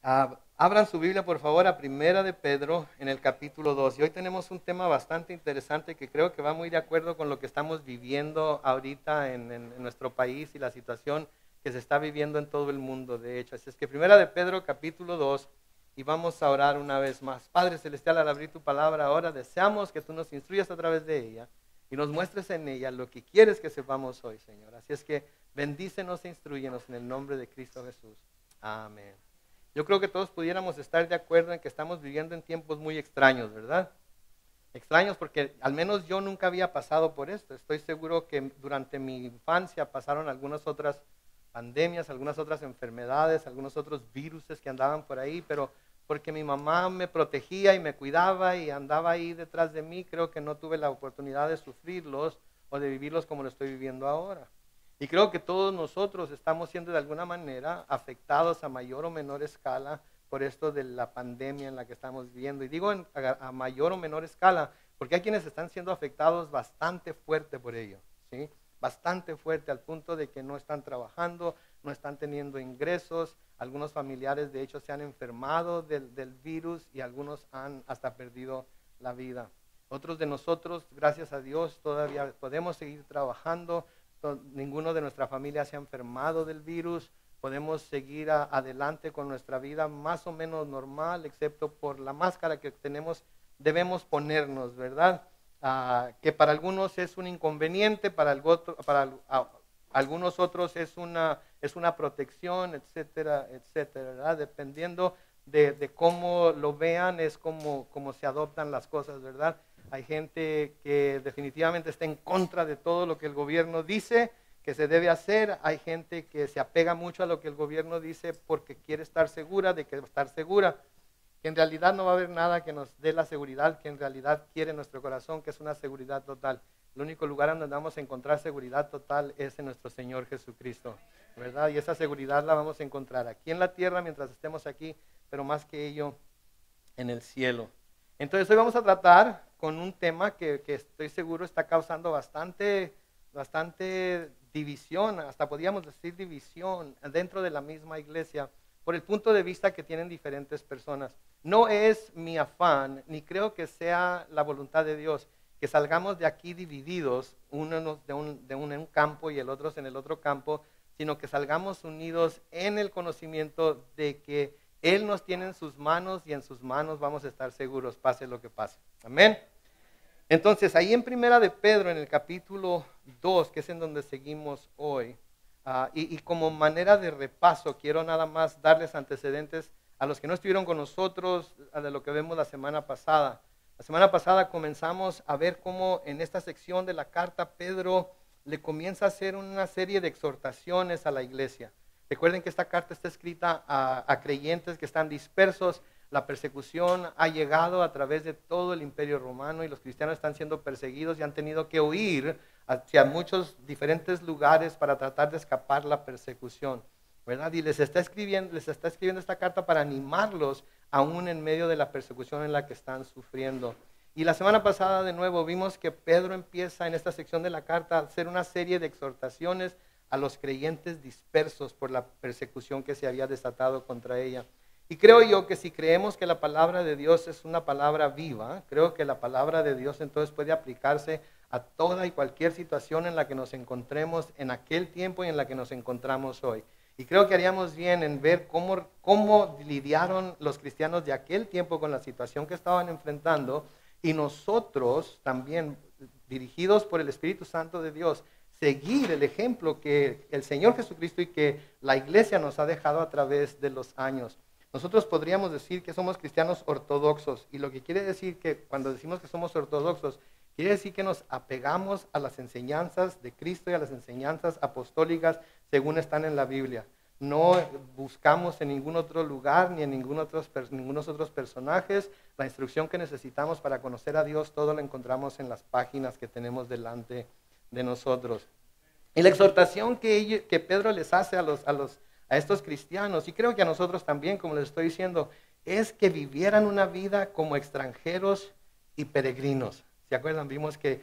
Abran su Biblia, por favor, a Primera de Pedro, en el capítulo 2. Y hoy tenemos un tema bastante interesante que creo que va muy de acuerdo con lo que estamos viviendo ahorita en nuestro país y la situación que se está viviendo en todo el mundo, de hecho. Así es que Primera de Pedro, capítulo 2, y vamos a orar una vez más. Padre Celestial, al abrir tu palabra ahora, deseamos que tú nos instruyas a través de ella y nos muestres en ella lo que quieres que sepamos hoy, Señor. Así es que bendícenos e instruyenos en el nombre de Cristo Jesús. Amén. Yo creo que todos pudiéramos estar de acuerdo en que estamos viviendo en tiempos muy extraños, ¿verdad? Extraños porque al menos yo nunca había pasado por esto. Estoy seguro que durante mi infancia pasaron algunas otras pandemias, algunas otras enfermedades, algunos otros virus que andaban por ahí, pero porque mi mamá me protegía y me cuidaba y andaba ahí detrás de mí, creo que no tuve la oportunidad de sufrirlos o de vivirlos como lo estoy viviendo ahora. Y creo que todos nosotros estamos siendo de alguna manera afectados a mayor o menor escala por esto de la pandemia en la que estamos viviendo. Y digo a mayor o menor escala, porque hay quienes están siendo afectados bastante fuerte por ello, ¿sí? Bastante fuerte al punto de que no están trabajando, no están teniendo ingresos. Algunos familiares de hecho se han enfermado del virus y algunos han hasta perdido la vida. Otros de nosotros, gracias a Dios, todavía podemos seguir trabajando. Ninguno de nuestra familia se ha enfermado del virus, podemos seguir adelante con nuestra vida más o menos normal, excepto por la máscara que debemos ponernos, ¿verdad? Que para algunos es un inconveniente, algunos otros es una protección, etcétera, etcétera, ¿verdad? Dependiendo de cómo lo vean, es como se adoptan las cosas, ¿verdad? Hay gente que definitivamente está en contra de todo lo que el gobierno dice que se debe hacer. Hay gente que se apega mucho a lo que el gobierno dice porque quiere estar segura de que va a estar segura. Que en realidad no va a haber nada que nos dé la seguridad que en realidad quiere nuestro corazón, que es una seguridad total. El único lugar donde vamos a encontrar seguridad total es en nuestro Señor Jesucristo, ¿verdad? Y esa seguridad la vamos a encontrar aquí en la tierra mientras estemos aquí, pero más que ello en el cielo. Entonces hoy vamos a tratar con un tema que estoy seguro está causando bastante división, hasta podríamos decir división dentro de la misma iglesia, por el punto de vista que tienen diferentes personas. No es mi afán, ni creo que sea la voluntad de Dios, que salgamos de aquí divididos, uno en un campo y el otro en el otro campo, sino que salgamos unidos en el conocimiento de que Él nos tiene en sus manos y en sus manos vamos a estar seguros, pase lo que pase. Amén. Entonces, ahí en Primera de Pedro, en el capítulo 2, que es en donde seguimos hoy, y como manera de repaso, quiero nada más darles antecedentes a los que no estuvieron con nosotros, de lo que vemos la semana pasada. La semana pasada comenzamos a ver cómo en esta sección de la carta Pedro le comienza a hacer una serie de exhortaciones a la iglesia. Recuerden que esta carta está escrita a creyentes que están dispersos. La persecución ha llegado a través de todo el imperio romano y los cristianos están siendo perseguidos y han tenido que huir hacia muchos diferentes lugares para tratar de escapar la persecución, ¿verdad? Y les está escribiendo esta carta para animarlos aún en medio de la persecución en la que están sufriendo. Y la semana pasada de nuevo vimos que Pedro empieza en esta sección de la carta a hacer una serie de exhortaciones a los creyentes dispersos por la persecución que se había desatado contra ella. Y creo yo que si creemos que la palabra de Dios es una palabra viva, creo que la palabra de Dios entonces puede aplicarse a toda y cualquier situación en la que nos encontremos en aquel tiempo y en la que nos encontramos hoy. Y creo que haríamos bien en ver cómo lidiaron los cristianos de aquel tiempo con la situación que estaban enfrentando y nosotros también, dirigidos por el Espíritu Santo de Dios, seguir el ejemplo que el Señor Jesucristo y que la iglesia nos ha dejado a través de los años. Nosotros podríamos decir que somos cristianos ortodoxos, y lo que quiere decir que cuando decimos que somos ortodoxos, quiere decir que nos apegamos a las enseñanzas de Cristo y a las enseñanzas apostólicas según están en la Biblia. No buscamos en ningún otro lugar ni en ningunos otros personajes. La instrucción que necesitamos para conocer a Dios, todo lo encontramos en las páginas que tenemos delante de nosotros. Y la exhortación que Pedro les hace a estos cristianos, y creo que a nosotros también, como les estoy diciendo, es que vivieran una vida como extranjeros y peregrinos. ¿Se acuerdan? Vimos que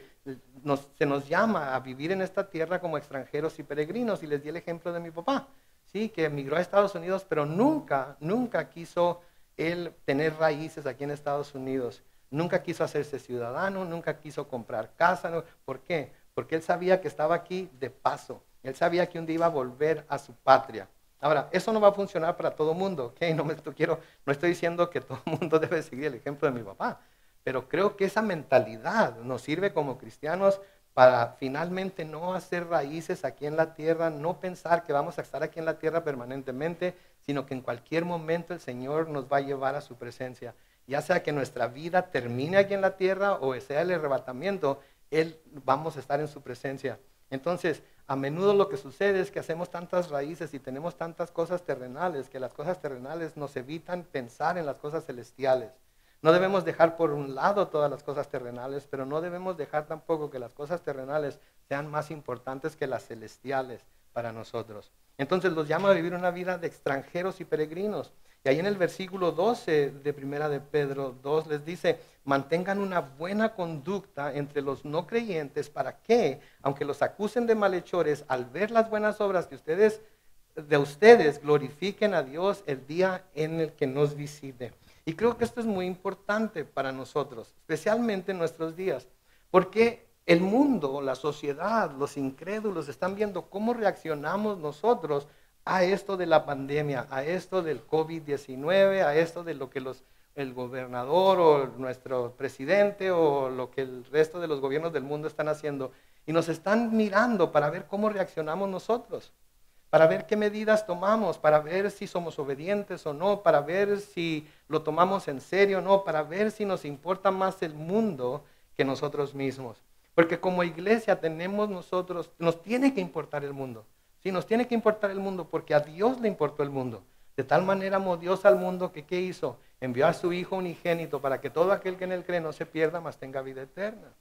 se nos llama a vivir en esta tierra como extranjeros y peregrinos, y les di el ejemplo de mi papá. sí, que emigró a Estados Unidos, pero nunca quiso él tener raíces aquí en Estados Unidos. Nunca quiso hacerse ciudadano, nunca quiso comprar casa. ¿No? ¿Por qué? Porque él sabía que estaba aquí de paso. Él sabía que un día iba a volver a su patria. Ahora, eso no va a funcionar para todo el mundo, ¿ok? No estoy diciendo que todo el mundo debe seguir el ejemplo de mi papá, pero creo que esa mentalidad nos sirve como cristianos para finalmente no hacer raíces aquí en la tierra, no pensar que vamos a estar aquí en la tierra permanentemente, sino que en cualquier momento el Señor nos va a llevar a su presencia. Ya sea que nuestra vida termine aquí en la tierra o sea el arrebatamiento, vamos a estar en su presencia. Entonces, a menudo lo que sucede es que hacemos tantas raíces y tenemos tantas cosas terrenales, que las cosas terrenales nos evitan pensar en las cosas celestiales. No debemos dejar por un lado todas las cosas terrenales, pero no debemos dejar tampoco que las cosas terrenales sean más importantes que las celestiales para nosotros. Entonces los llama a vivir una vida de extranjeros y peregrinos. Y ahí en el versículo 12 de Primera de Pedro 2 les dice, mantengan una buena conducta entre los no creyentes para que, aunque los acusen de malhechores, al ver las buenas obras de ustedes glorifiquen a Dios el día en el que nos visite. Y creo que esto es muy importante para nosotros, especialmente en nuestros días, porque el mundo, la sociedad, los incrédulos están viendo cómo reaccionamos nosotros a esto de la pandemia, a esto del COVID-19, a esto de lo que el gobernador o nuestro presidente o lo que el resto de los gobiernos del mundo están haciendo. Y nos están mirando para ver cómo reaccionamos nosotros, para ver qué medidas tomamos, para ver si somos obedientes o no, para ver si lo tomamos en serio o no, para ver si nos importa más el mundo que nosotros mismos. Porque como iglesia nos tiene que importar el mundo. Sí, nos tiene que importar el mundo porque a Dios le importó el mundo. De tal manera amó Dios al mundo que ¿qué hizo? Envió a su Hijo unigénito para que todo aquel que en él cree no se pierda, mas tenga vida eterna.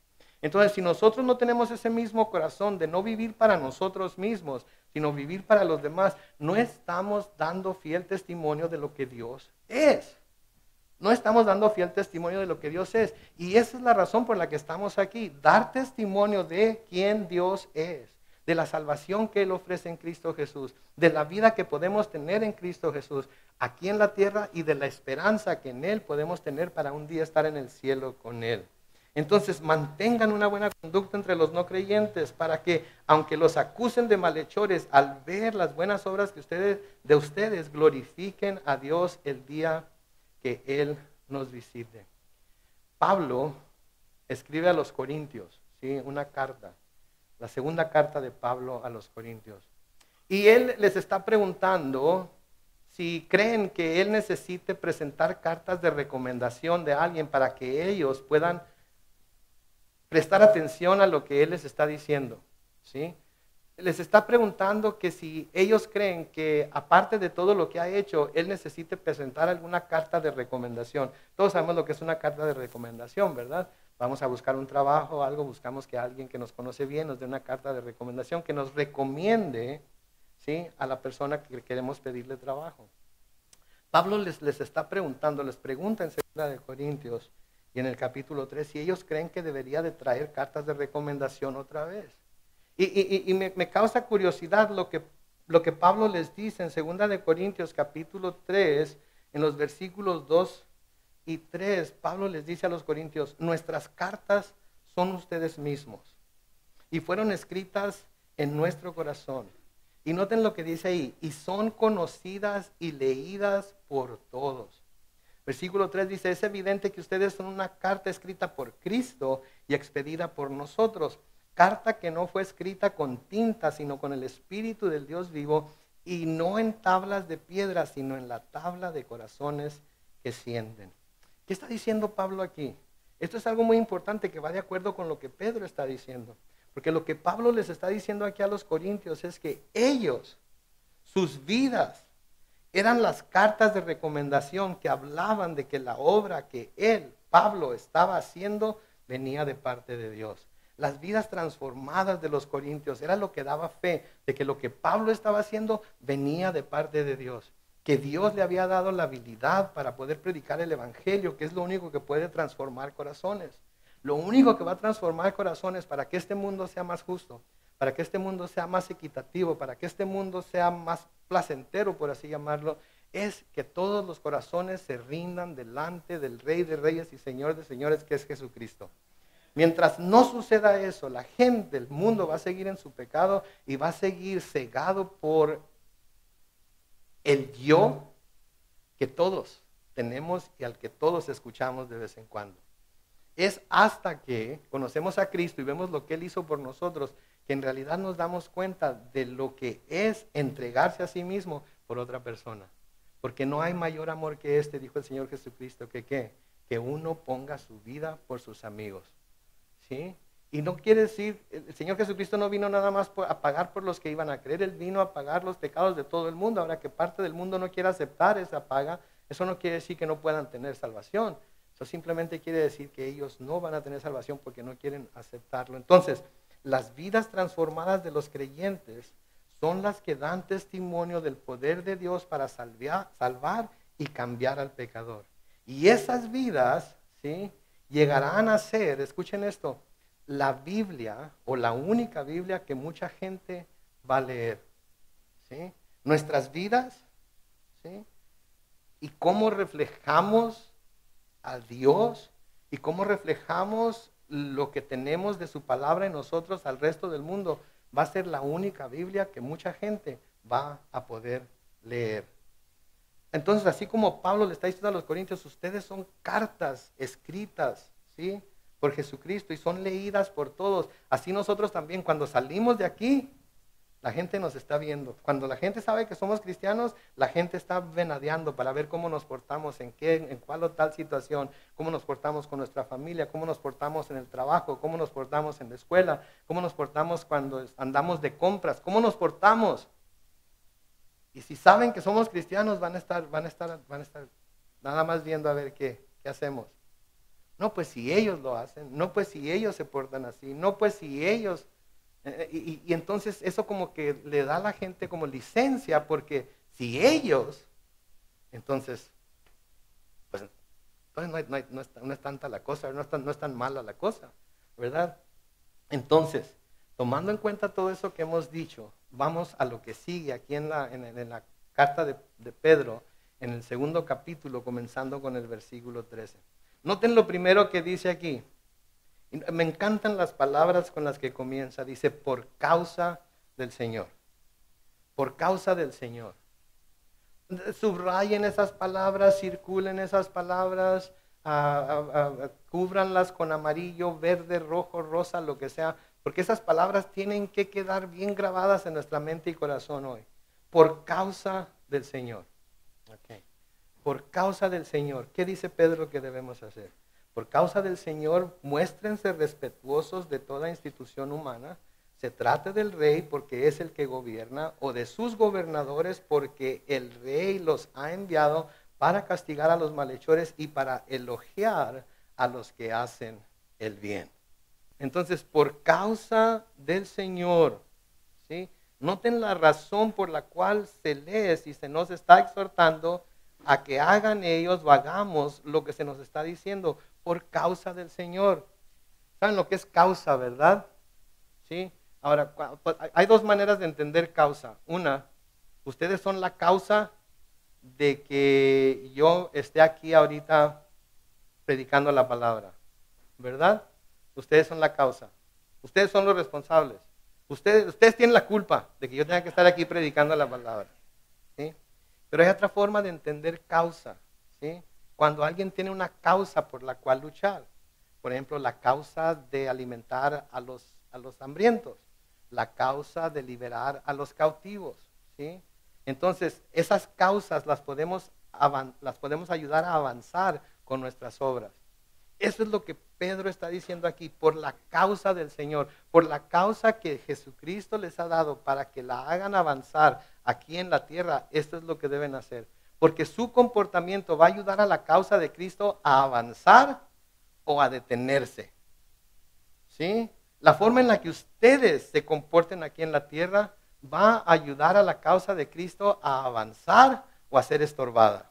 Entonces, si nosotros no tenemos ese mismo corazón de no vivir para nosotros mismos, sino vivir para los demás, no estamos dando fiel testimonio de lo que Dios es. No estamos dando fiel testimonio de lo que Dios es. Y esa es la razón por la que estamos aquí. Dar testimonio de quién Dios es, de la salvación que Él ofrece en Cristo Jesús, de la vida que podemos tener en Cristo Jesús aquí en la tierra y de la esperanza que en Él podemos tener para un día estar en el cielo con Él. Entonces mantengan una buena conducta entre los no creyentes para que, aunque los acusen de malhechores, al ver las buenas obras de ustedes glorifiquen a Dios el día que Él nos visite. Pablo escribe a los Corintios, ¿sí? Una carta, la segunda carta de Pablo a los Corintios. Y él les está preguntando si creen que él necesite presentar cartas de recomendación de alguien para que ellos puedan prestar atención a lo que él les está diciendo, ¿sí? Les está preguntando que si ellos creen que aparte de todo lo que ha hecho, él necesite presentar alguna carta de recomendación. Todos sabemos lo que es una carta de recomendación, ¿verdad? Vamos a buscar un trabajo o algo, buscamos que alguien que nos conoce bien nos dé una carta de recomendación que nos recomiende, ¿sí?, a la persona que queremos pedirle trabajo. Pablo les está preguntando, les pregunta en 2 de Corintios y en el capítulo 3 si ellos creen que debería de traer cartas de recomendación otra vez. Y me causa curiosidad lo que Pablo les dice en 2 de Corintios capítulo 3, en los versículos 2 y 3, Pablo les dice a los corintios, nuestras cartas son ustedes mismos y fueron escritas en nuestro corazón. Y noten lo que dice ahí, y son conocidas y leídas por todos. Versículo 3 dice, es evidente que ustedes son una carta escrita por Cristo y expedida por nosotros. Carta que no fue escrita con tinta, sino con el Espíritu del Dios vivo, y no en tablas de piedra, sino en la tabla de corazones que sienten. ¿Qué está diciendo Pablo aquí? Esto es algo muy importante que va de acuerdo con lo que Pedro está diciendo. Porque lo que Pablo les está diciendo aquí a los corintios es que ellos, sus vidas, eran las cartas de recomendación que hablaban de que la obra que él, Pablo, estaba haciendo venía de parte de Dios. Las vidas transformadas de los corintios era lo que daba fe de que lo que Pablo estaba haciendo venía de parte de Dios. Que Dios le había dado la habilidad para poder predicar el evangelio, que es lo único que puede transformar corazones. Lo único que va a transformar corazones para que este mundo sea más justo, para que este mundo sea más equitativo, para que este mundo sea más placentero, por así llamarlo, es que todos los corazones se rindan delante del Rey de Reyes y Señor de Señores, que es Jesucristo. Mientras no suceda eso, la gente, el mundo va a seguir en su pecado y va a seguir cegado por el yo que todos tenemos y al que todos escuchamos de vez en cuando. Es hasta que conocemos a Cristo y vemos lo que Él hizo por nosotros, que en realidad nos damos cuenta de lo que es entregarse a sí mismo por otra persona. Porque no hay mayor amor que este, dijo el Señor Jesucristo, que ¿qué? Que uno ponga su vida por sus amigos. ¿Sí? Y no quiere decir, el Señor Jesucristo no vino nada más a pagar por los que iban a creer, Él vino a pagar los pecados de todo el mundo. Ahora que parte del mundo no quiere aceptar esa paga, eso no quiere decir que no puedan tener salvación. Eso simplemente quiere decir que ellos no van a tener salvación porque no quieren aceptarlo. Entonces, las vidas transformadas de los creyentes son las que dan testimonio del poder de Dios para salvar y cambiar al pecador. Y esas vidas, ¿sí?, llegarán a ser, escuchen esto, la Biblia o la única Biblia que mucha gente va a leer. ¿Sí? Nuestras vidas, ¿sí?, y cómo reflejamos a Dios y cómo reflejamos lo que tenemos de su palabra en nosotros al resto del mundo, va a ser la única Biblia que mucha gente va a poder leer. Entonces, así como Pablo le está diciendo a los corintios, ustedes son cartas escritas, ¿sí?, por Jesucristo y son leídas por todos. Así nosotros también, cuando salimos de aquí, la gente nos está viendo. Cuando la gente sabe que somos cristianos, la gente está venadeando para ver cómo nos portamos, en cuál o tal situación, cómo nos portamos con nuestra familia, cómo nos portamos en el trabajo, cómo nos portamos en la escuela, cómo nos portamos cuando andamos de compras, cómo nos portamos. Y si saben que somos cristianos, van a estar nada más viendo a ver qué hacemos. No, pues si ellos lo hacen, no, pues si ellos se portan así, no, pues si ellos... Y entonces eso como que le da a la gente como licencia, porque si ellos, entonces, pues no es tanta la cosa, no es tan mala la cosa, ¿verdad? Entonces, tomando en cuenta todo eso que hemos dicho, vamos a lo que sigue aquí en la carta de Pedro, en el segundo capítulo, comenzando con el versículo 13. Noten lo primero que dice aquí. Me encantan las palabras con las que comienza. Dice, por causa del Señor. Por causa del Señor. Subrayen esas palabras, circulen esas palabras, cúbranlas con amarillo, verde, rojo, rosa, lo que sea. Porque esas palabras tienen que quedar bien grabadas en nuestra mente y corazón hoy. Por causa del Señor. Okay. Por causa del Señor. ¿Qué dice Pedro que debemos hacer? Por causa del Señor, muéstrense respetuosos de toda institución humana. Se trate del rey porque es el que gobierna, o de sus gobernadores porque el rey los ha enviado para castigar a los malhechores y para elogiar a los que hacen el bien. Entonces, por causa del Señor, ¿sí? Noten la razón por la cual se lee si se nos está exhortando a que hagan ellos o hagamos lo que se nos está diciendo por causa del Señor. ¿Saben lo que es causa, verdad? ¿Sí? Ahora, hay dos maneras de entender causa. Una, ustedes son la causa de que yo esté aquí ahorita predicando la palabra, ¿verdad? Ustedes son la causa. Ustedes son los responsables. Ustedes tienen la culpa de que yo tenga que estar aquí predicando la palabra. ¿Sí? Pero hay otra forma de entender causa, ¿sí? Cuando alguien tiene una causa por la cual luchar. Por ejemplo, la causa de alimentar a los hambrientos. La causa de liberar a los cautivos, ¿sí? Entonces, esas causas las podemos ayudar a avanzar con nuestras obras. Eso es lo que Pedro está diciendo aquí, por la causa del Señor, por la causa que Jesucristo les ha dado para que la hagan avanzar aquí en la tierra. Esto es lo que deben hacer, porque su comportamiento va a ayudar a la causa de Cristo a avanzar o a detenerse. ¿Sí? La forma en la que ustedes se comporten aquí en la tierra va a ayudar a la causa de Cristo a avanzar o a ser estorbada.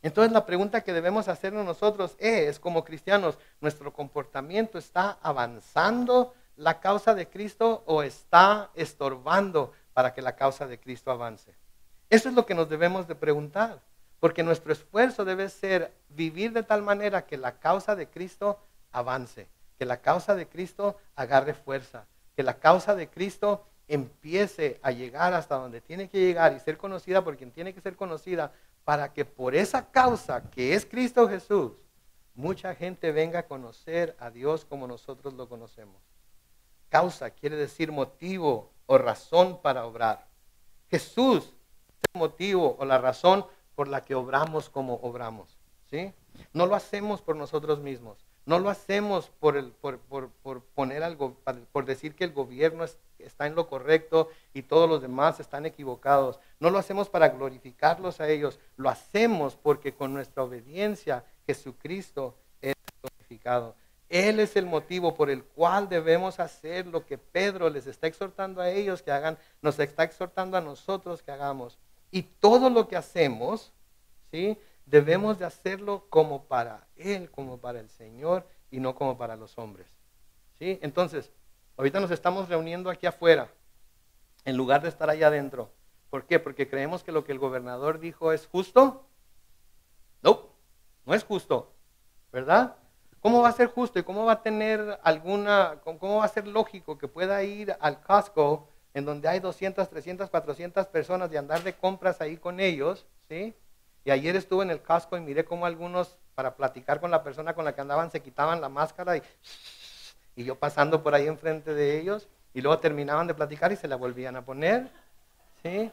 Entonces la pregunta que debemos hacernos nosotros es, como cristianos, ¿nuestro comportamiento está avanzando la causa de Cristo o está estorbando para que la causa de Cristo avance? Eso es lo que nos debemos de preguntar, porque nuestro esfuerzo debe ser vivir de tal manera que la causa de Cristo avance, que la causa de Cristo agarre fuerza, que la causa de Cristo empiece a llegar hasta donde tiene que llegar y ser conocida por quien tiene que ser conocida, para que por esa causa que es Cristo Jesús, mucha gente venga a conocer a Dios como nosotros lo conocemos. Causa quiere decir motivo o razón para obrar. Jesús es el motivo o la razón por la que obramos como obramos, ¿sí? No lo hacemos por nosotros mismos. No lo hacemos por poner algo, por decir que el gobierno está en lo correcto y todos los demás están equivocados. No lo hacemos para glorificarlos a ellos. Lo hacemos porque con nuestra obediencia Jesucristo es glorificado. Él es el motivo por el cual debemos hacer lo que Pedro les está exhortando a ellos que hagan, nos está exhortando a nosotros que hagamos. Y todo lo que hacemos, ¿sí?, debemos de hacerlo como para Él, como para el Señor y no como para los hombres. ¿Sí? Entonces, ahorita nos estamos reuniendo aquí afuera en lugar de estar allá adentro. ¿Por qué? Porque creemos que lo que el gobernador dijo es justo. No, no es justo, ¿verdad? ¿Cómo va a ser justo y cómo va a tener cómo va a ser lógico que pueda ir al Costco en donde hay 200, 300, 400 personas y andar de compras ahí con ellos, ¿sí? Y ayer estuve en el Costco y miré cómo algunos, para platicar con la persona con la que andaban, se quitaban la máscara y yo pasando por ahí enfrente de ellos y luego terminaban de platicar y se la volvían a poner, ¿sí?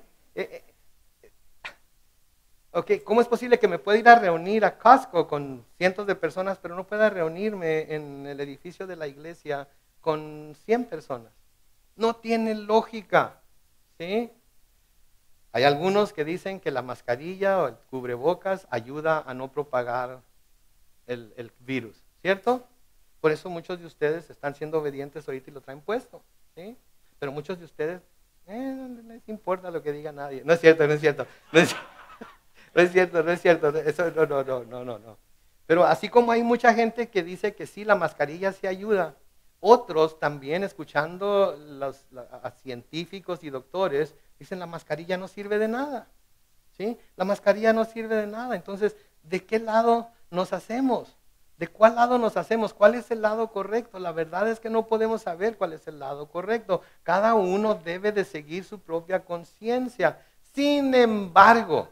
Ok, ¿cómo es posible que me pueda ir a reunir a Costco con cientos de personas, pero no pueda reunirme en el edificio de la iglesia con 100 personas? No tiene lógica, ¿sí? Hay algunos que dicen que la mascarilla o el cubrebocas ayuda a no propagar el virus, ¿cierto? Por eso muchos de ustedes están siendo obedientes ahorita y lo traen puesto, ¿sí? Pero muchos de ustedes, no les importa lo que diga nadie. No es cierto, no es cierto. No es, no es cierto, no es cierto. Eso, no. Pero así como hay mucha gente que dice que sí, la mascarilla sí ayuda, otros también, escuchando a científicos y doctores, dicen la mascarilla no sirve de nada, ¿sí? La mascarilla no sirve de nada. Entonces, ¿de qué lado nos hacemos? ¿De cuál lado nos hacemos? ¿Cuál es el lado correcto? La verdad es que no podemos saber cuál es el lado correcto. Cada uno debe de seguir su propia conciencia. Sin embargo,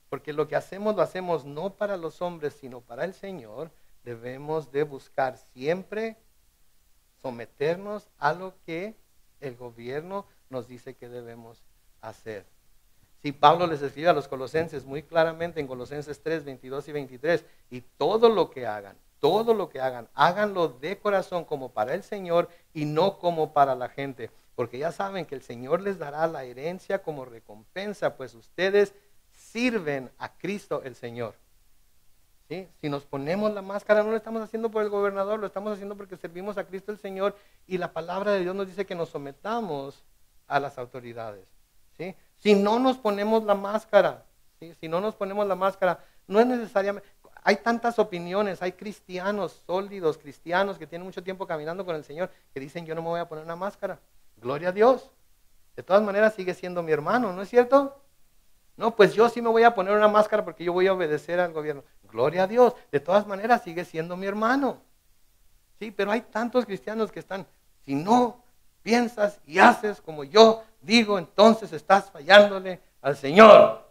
porque lo que hacemos lo hacemos no para los hombres, sino para el Señor, debemos de buscar siempre someternos a lo que el gobierno nos dice que debemos hacer. Si Pablo les escribe a los colosenses muy claramente en Colosenses 3, 22 y 23, y todo lo que hagan, háganlo de corazón como para el Señor y no como para la gente, porque ya saben que el Señor les dará la herencia como recompensa, pues ustedes sirven a Cristo el Señor. ¿Sí? Si nos ponemos la máscara, no lo estamos haciendo por el gobernador, lo estamos haciendo porque servimos a Cristo el Señor y la palabra de Dios nos dice que nos sometamos a las autoridades. ¿Sí? Si no nos ponemos la máscara, ¿sí? Si no nos ponemos la máscara, no es necesariamente, hay tantas opiniones, hay cristianos sólidos, cristianos que tienen mucho tiempo caminando con el Señor, que dicen yo no me voy a poner una máscara. Gloria a Dios. De todas maneras sigue siendo mi hermano, ¿no es cierto? No, pues yo sí me voy a poner una máscara porque yo voy a obedecer al gobierno. Gloria a Dios. De todas maneras sigue siendo mi hermano. Sí, pero hay tantos cristianos que están, si no piensas y haces como yo digo, entonces estás fallándole al Señor.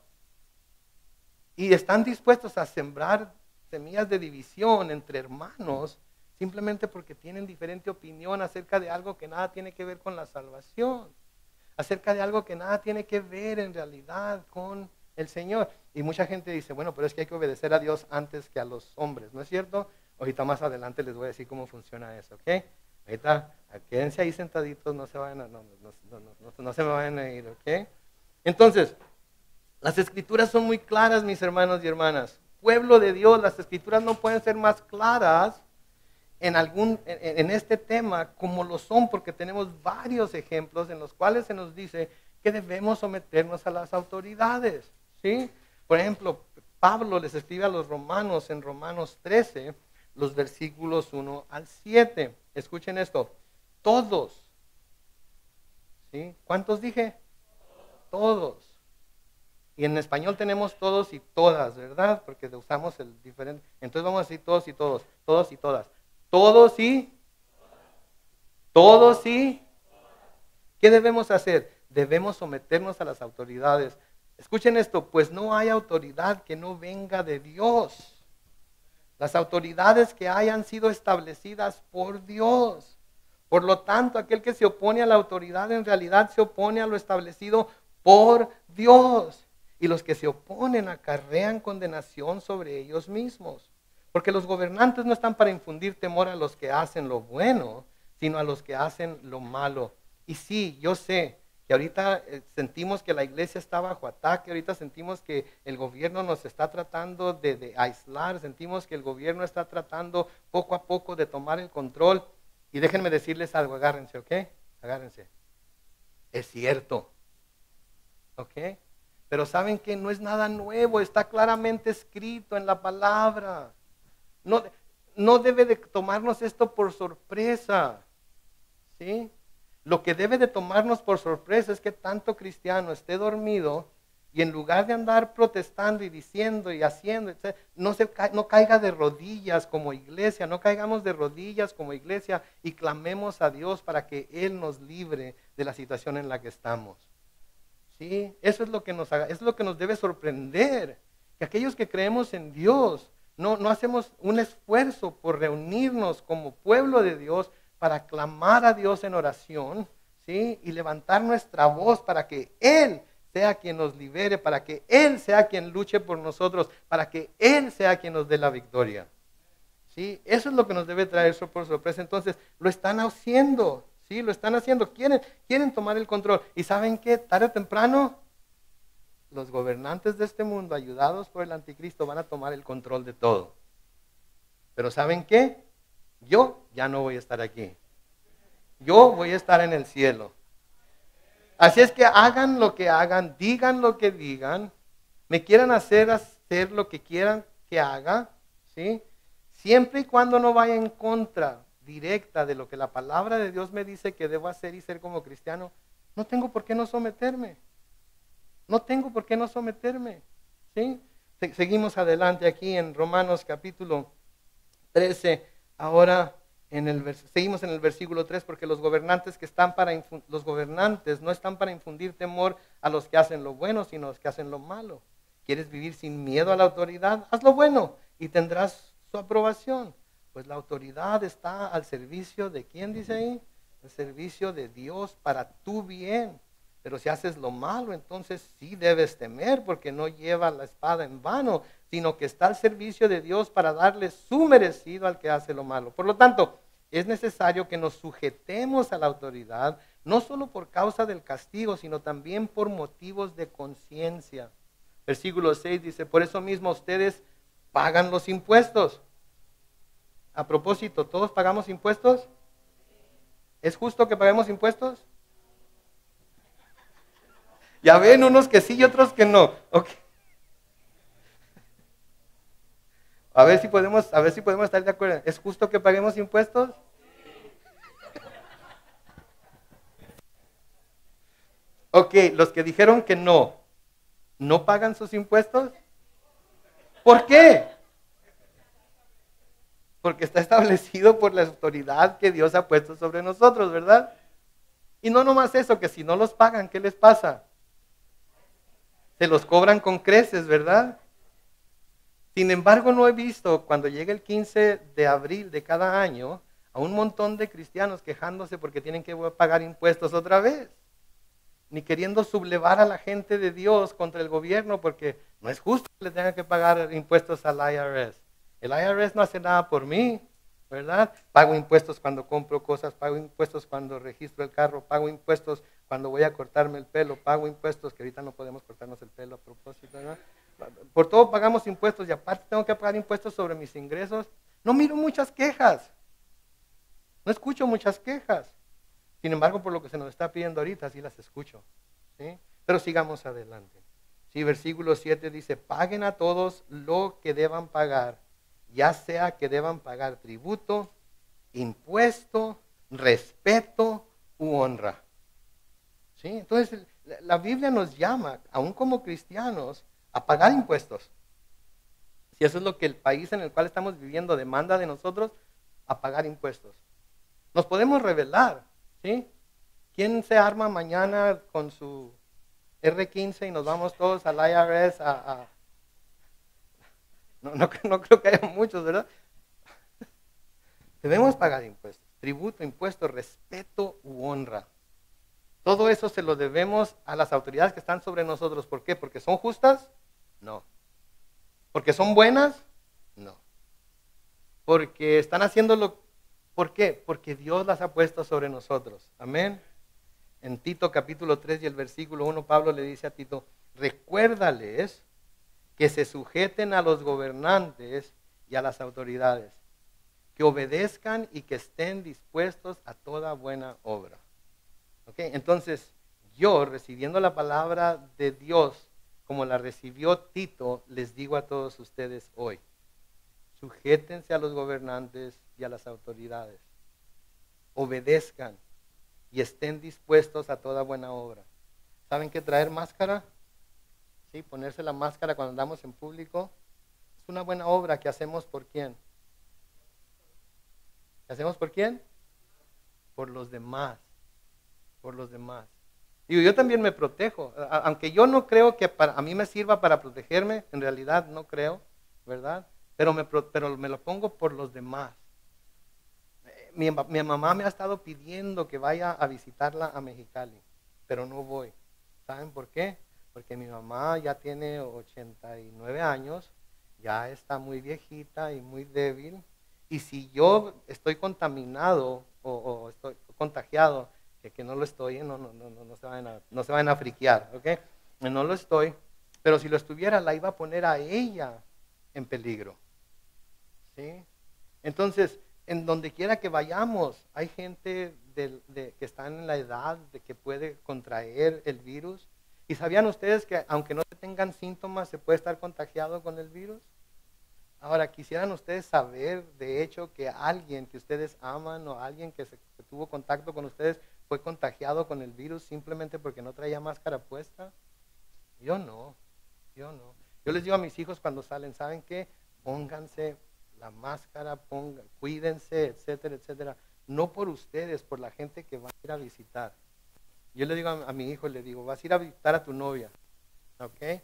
Y están dispuestos a sembrar semillas de división entre hermanos simplemente porque tienen diferente opinión acerca de algo que nada tiene que ver con la salvación. Acerca de algo que nada tiene que ver en realidad con el Señor. Y mucha gente dice, bueno, pero es que hay que obedecer a Dios antes que a los hombres, ¿no es cierto? Ahorita más adelante les voy a decir cómo funciona eso, ¿ok? Ahorita, quédense ahí sentaditos, no se vayan no se me vayan a ir, ¿ok? Entonces, las escrituras son muy claras, mis hermanos y hermanas. Pueblo de Dios, las escrituras no pueden ser más claras en este tema como lo son, porque tenemos varios ejemplos en los cuales se nos dice que debemos someternos a las autoridades, ¿sí? Por ejemplo, Pablo les escribe a los romanos en Romanos 13, los versículos 1 al 7. Escuchen esto, todos, ¿sí? ¿Cuántos dije? todos. Y en español tenemos todos y todas, ¿verdad? Porque usamos el diferente. Entonces vamos a decir todos y todos, todos y todas. Todos y, todos y. ¿Qué debemos hacer? Debemos someternos a las autoridades. Escuchen esto, pues no hay autoridad que no venga de Dios. Las autoridades que hayan sido establecidas por Dios. Por lo tanto, aquel que se opone a la autoridad en realidad se opone a lo establecido por Dios. Y los que se oponen acarrean condenación sobre ellos mismos. Porque los gobernantes no están para infundir temor a los que hacen lo bueno, sino a los que hacen lo malo. Y sí, yo sé que ahorita sentimos que la iglesia está bajo ataque, ahorita sentimos que el gobierno nos está tratando de aislar, sentimos que el gobierno está tratando poco a poco de tomar el control. Y déjenme decirles algo, agárrense, ¿ok? Agárrense. Es cierto, ¿ok? Pero saben que no es nada nuevo, está claramente escrito en la palabra. No debe de tomarnos esto por sorpresa, ¿sí? Lo que debe de tomarnos por sorpresa es que tanto cristiano esté dormido y en lugar de andar protestando y diciendo y haciendo, etc., no caiga de rodillas como iglesia, no caigamos de rodillas como iglesia y clamemos a Dios para que Él nos libre de la situación en la que estamos. ¿Sí? Eso es lo que nos debe sorprender, que aquellos que creemos en Dios no hacemos un esfuerzo por reunirnos como pueblo de Dios para clamar a Dios en oración, ¿sí? Y levantar nuestra voz para que Él sea quien nos libere, para que Él sea quien luche por nosotros, para que Él sea quien nos dé la victoria. ¿Sí? Eso es lo que nos debe traer por sorpresa. Entonces, lo están haciendo. Sí, lo están haciendo, quieren tomar el control. ¿Y saben qué? Tarde o temprano, los gobernantes de este mundo, ayudados por el anticristo, van a tomar el control de todo. Pero ¿saben qué? Yo ya no voy a estar aquí. Yo voy a estar en el cielo. Así es que hagan lo que hagan, digan lo que digan, me quieran hacer lo que quieran que haga, ¿sí? Siempre y cuando no vaya en contra directa de lo que la palabra de Dios me dice que debo hacer y ser como cristiano, no tengo por qué no someterme. No tengo por qué no someterme. ¿Sí? Seguimos adelante aquí en Romanos capítulo 13. Ahora seguimos en el versículo 3 porque los gobernantes no están para infundir temor a los que hacen lo bueno, sino a los que hacen lo malo. ¿Quieres vivir sin miedo a la autoridad? Haz lo bueno y tendrás su aprobación. Pues la autoridad está al servicio de ¿quién dice ahí? Al servicio de Dios para tu bien. Pero si haces lo malo, entonces sí debes temer porque no lleva la espada en vano, sino que está al servicio de Dios para darle su merecido al que hace lo malo. Por lo tanto, es necesario que nos sujetemos a la autoridad, no solo por causa del castigo, sino también por motivos de conciencia. Versículo 6 dice, por eso mismo ustedes pagan los impuestos. A propósito, ¿todos pagamos impuestos? ¿Es justo que paguemos impuestos? Ya ven, unos que sí y otros que no. Okay. A ver si podemos estar de acuerdo. ¿Es justo que paguemos impuestos? Ok, los que dijeron que no pagan sus impuestos. ¿Por qué? Porque está establecido por la autoridad que Dios ha puesto sobre nosotros, ¿verdad? Y no nomás eso, que si no los pagan, ¿qué les pasa? Se los cobran con creces, ¿verdad? Sin embargo, no he visto cuando llega el 15 de abril de cada año a un montón de cristianos quejándose porque tienen que pagar impuestos otra vez. Ni queriendo sublevar a la gente de Dios contra el gobierno porque no es justo que le tengan que pagar impuestos al IRS. El IRS no hace nada por mí, ¿verdad? Pago impuestos cuando compro cosas, pago impuestos cuando registro el carro, pago impuestos cuando voy a cortarme el pelo, pago impuestos, que ahorita no podemos cortarnos el pelo a propósito, ¿verdad? Por todo pagamos impuestos y aparte tengo que pagar impuestos sobre mis ingresos. No miro muchas quejas, no escucho muchas quejas. Sin embargo, por lo que se nos está pidiendo ahorita, sí las escucho, ¿sí? Pero sigamos adelante. Sí, versículo 7 dice, paguen a todos lo que deban pagar, ya sea que deban pagar tributo, impuesto, respeto u honra. ¿Sí? Entonces, La Biblia nos llama, aún como cristianos, a pagar impuestos. Si eso es lo que el país en el cual estamos viviendo demanda de nosotros, a pagar impuestos. Nos podemos rebelar, ¿sí? ¿Quién se arma mañana con su R15 y nos vamos todos al IRS no creo que haya muchos, ¿verdad? Debemos pagar impuestos, tributo, impuesto, respeto u honra. Todo eso se lo debemos a las autoridades que están sobre nosotros. ¿Por qué? ¿Porque son justas? No. ¿Porque son buenas? No. ¿Porque están haciéndolo? ¿Por qué? Porque Dios las ha puesto sobre nosotros. Amén. En Tito capítulo 3 y el versículo 1, Pablo le dice a Tito, recuérdales que se sujeten a los gobernantes y a las autoridades, que obedezcan y que estén dispuestos a toda buena obra. ¿Okay? Entonces, yo, recibiendo la palabra de Dios, como la recibió Tito, les digo a todos ustedes hoy, sujétense a los gobernantes y a las autoridades, obedezcan y estén dispuestos a toda buena obra. ¿Saben qué traer máscara? Sí, ponerse la máscara cuando andamos en público es una buena obra que hacemos por quién. ¿Qué hacemos por quién? Por los demás. Por los demás. Digo, yo también me protejo, aunque yo no creo que a mí me sirva para protegerme, en realidad no creo, ¿verdad? Pero me lo pongo por los demás. Mi mamá me ha estado pidiendo que vaya a visitarla a Mexicali, pero no voy. ¿Saben por qué? Porque mi mamá ya tiene 89 años, ya está muy viejita y muy débil, y si yo estoy contaminado o estoy contagiado, que no lo estoy, no se vayan a friquear, ¿ok? No lo estoy, pero si lo estuviera, la iba a poner a ella en peligro, ¿sí? Entonces, en donde quiera que vayamos, hay gente que está en la edad de que puede contraer el virus. ¿Y sabían ustedes que aunque no tengan síntomas, se puede estar contagiado con el virus? Ahora, quisieran ustedes saber, de hecho, que alguien que ustedes aman o alguien que tuvo contacto con ustedes fue contagiado con el virus simplemente porque no traía máscara puesta. Yo no. Yo les digo a mis hijos cuando salen, ¿saben qué? Pónganse la máscara, cuídense, etcétera, etcétera. No por ustedes, por la gente que va a ir a visitar. Yo le digo a mi hijo, le digo, vas a ir a visitar a tu novia, ¿ok?